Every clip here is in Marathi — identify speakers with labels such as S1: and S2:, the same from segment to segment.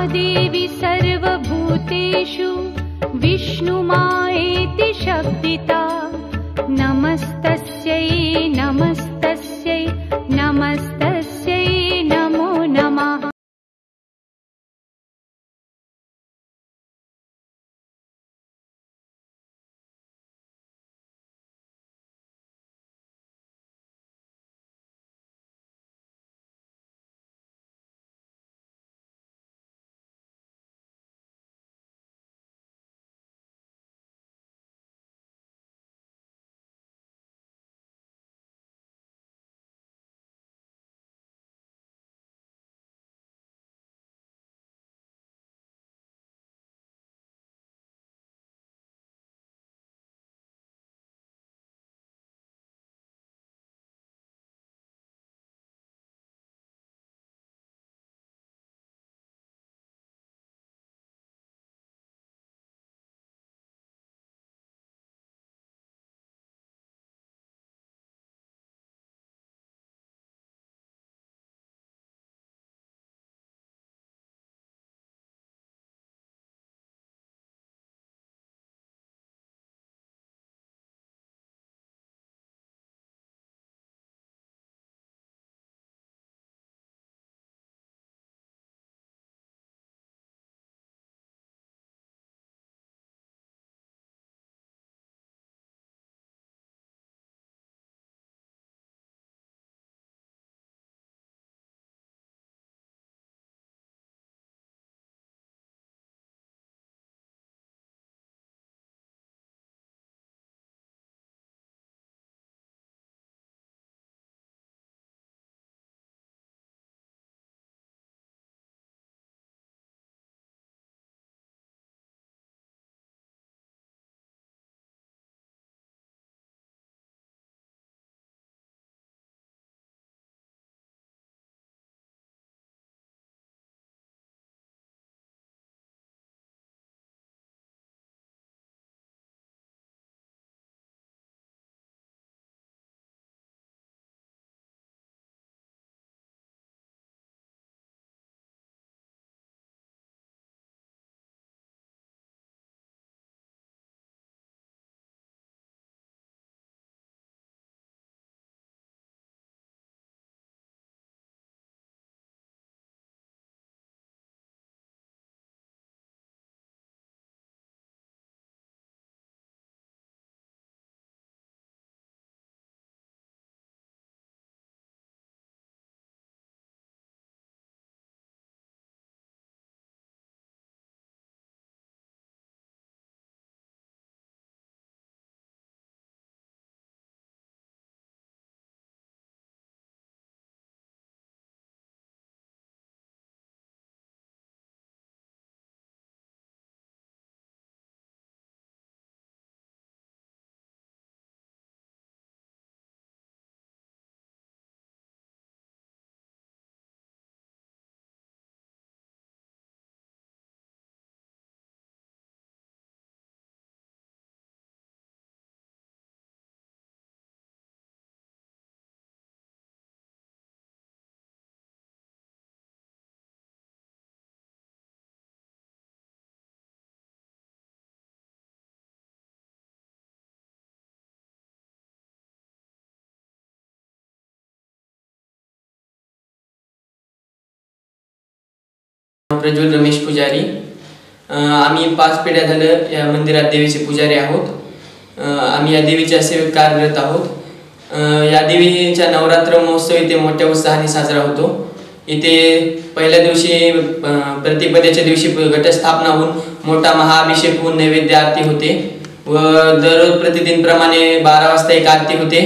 S1: देवी सर्वभूतेषु विष्णुमायेति शब्दिता। नमस्तस्यै नमस्तस्यै नमस्तस्यै नमो नमः।
S2: प्रज्वल रमेश पुजारी। आम्ही 5 पिढ्या झालं या मंदिरात देवीचे पुजारी आहोत। आम्ही या देवीच्या सेवेत कार्यरत आहोत। या देवीच्या नवरात्र महोत्सव इथे मोठ्या उत्साहाने साजरा होतो। इथे पहिल्या दिवशी प्रतिपदेच्या दिवशी घटस्थापना होऊन मोठा महाअभिषेक होऊन नैवेद्य आरती होते व दररोज प्रतिदिन प्रमाणे 12 वाजता एक आरती होते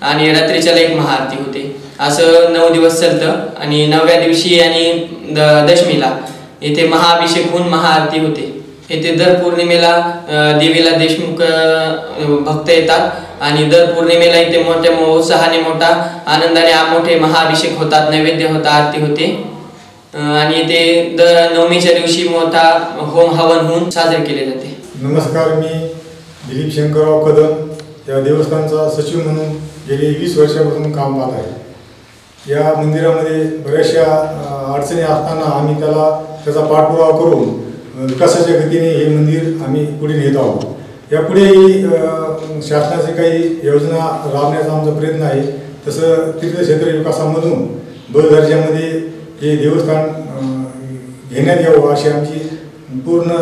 S2: आणि रात्रीच्याला एक महाआरती होते। असं 9 दिवस चालतं आणि 9व्या दिवशी आणि दशमीला इथे महाअभिषेक होऊन महाआरती होते। इथे दर पौर्णिमेला देवीला देशमुख भक्त येतात आणि दर पौर्णिमेला इथे मोठ्या उत्साहाने मोठा आनंदाने मोठे महाअभिषेक होतात, नैवेद्य होता, आरती होते आणि इथे दर नवमीच्या दिवशी मोठा होम हवन होऊन साजरे केले जाते।
S3: नमस्कार, मी दिलीप शंकरराव कदम या देवस्थानचा सचिव म्हणून गेली 20 वर्षापासून काम पाहत आहे। या मंदिरामध्ये बऱ्याचशा अडचणी असताना आम्ही त्याला त्याचा पाठपुरावा करून विकासाच्या गतीने हे मंदिर आम्ही पुढे नेत आहोत। यापुढेही शासनाचे काही योजना राबवण्याचा आमचा प्रयत्न आहे। तसं तीर्थक्षेत्र विकासामधून ब दर्जामध्ये हे देवस्थान घेण्यात यावं अशी आमची पूर्ण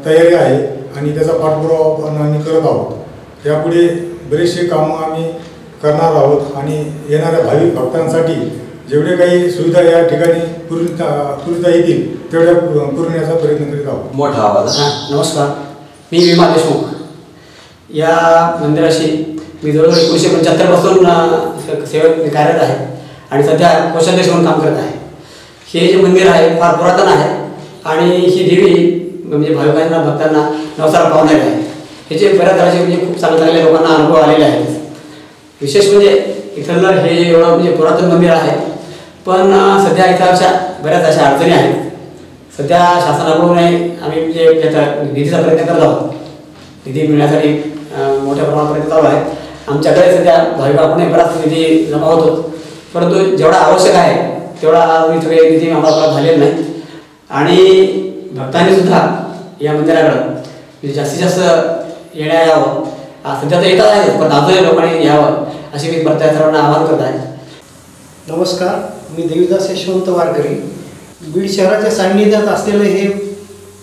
S3: तयारी आहे आणि त्याचा पाठपुरावा आम्ही करत आहोत। यापुढे बरेचसे कामं आम्ही करणार आहोत आणि येणाऱ्या भाविक भक्तांसाठी जेवढे काही सुविधा या ठिकाणी पुरविता येतील तेवढ्या पुरवण्याचा प्रयत्न करीत आहोत।
S4: मोठा आवाज।
S5: नमस्कार, मी विमा देशमुख। या मंदिराशी मी जवळजवळ 1975 पासून सेवेत कार्यरत आहे आणि सध्या कोषाध्यक्ष म्हणून काम करत आहे। हे जे मंदिर आहे फार पुरातन आहे आणि ही देवी म्हणजे भाविकांना भक्तांना नवसाला पावणारी आहे। ह्याचे बऱ्याच वेळाचे म्हणजे खूप चांगल्या लोकांना अनुभव आलेले आहेत। विशेष म्हणजे इथलं हे एवढं म्हणजे पुरातन मंदिर आहे, पण सध्या इथं बऱ्याच अशा अडचणी आहेत। सध्या शासनाकडून आम्ही म्हणजे त्याचा निधीचा प्रयत्न करत आहोत। निधी मिळण्यासाठी मोठ्या प्रमाणात चालू आहे। आमच्याकडे सध्या भाविकांकडून बराच निधी जमा होतो, परंतु जेवढा आवश्यक आहे तेवढा निधी आम्हाला झालेला नाही आणि भक्तांनी सुद्धा या मंदिराकडं म्हणजे जास्तीत जास्त येण्या यावं। सध्या तर येतात आहे, पण अजूनही लोकांनी यावं अशी मी प्रत्येक सर्वांना आवाहन करत आहे।
S6: नमस्कार, मी देवीदास यशवंत वारकरी। बीड शहराच्या सान्निध्यात असलेलं हे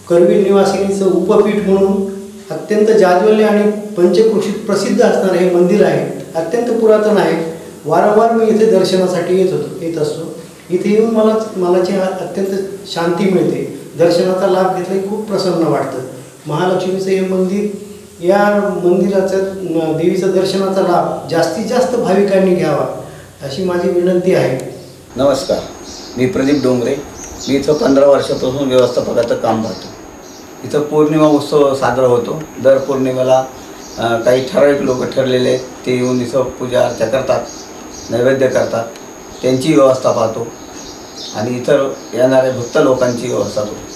S6: करवीर निवासिनीचं उपपीठ म्हणून अत्यंत जाज्वल्य आणि पंचक्रोशीत प्रसिद्ध असणारं हे मंदिर आहे। अत्यंत पुरातन आहे। वारंवार मी इथे दर्शनासाठी येत असतो। इथे येऊन मनाची अत्यंत शांती मिळते। दर्शनाचा लाभ घेतला खूप प्रसन्न वाटतं। महालक्ष्मीचं हे मंदिर, या मंदिराचं देवीचं दर्शनाचा लाभ जास्तीत जास्त भाविकांनी घ्यावा अशी माझी विनंती आहे।
S4: नमस्कार, मी प्रदीप डोंगरे। मी इथं 15 वर्षापासून व्यवस्थापकाचं काम पाहतो। इथं पौर्णिमा उत्सव साजरा होतो। दर पौर्णिमेला काही ठराविक लोक ठरलेले ते येऊन इथं पूजा अर्चा करतात, नैवेद्य करतात, त्यांची व्यवस्था पाहतो आणि इतर येणाऱ्या भक्त लोकांची व्यवस्था करतो।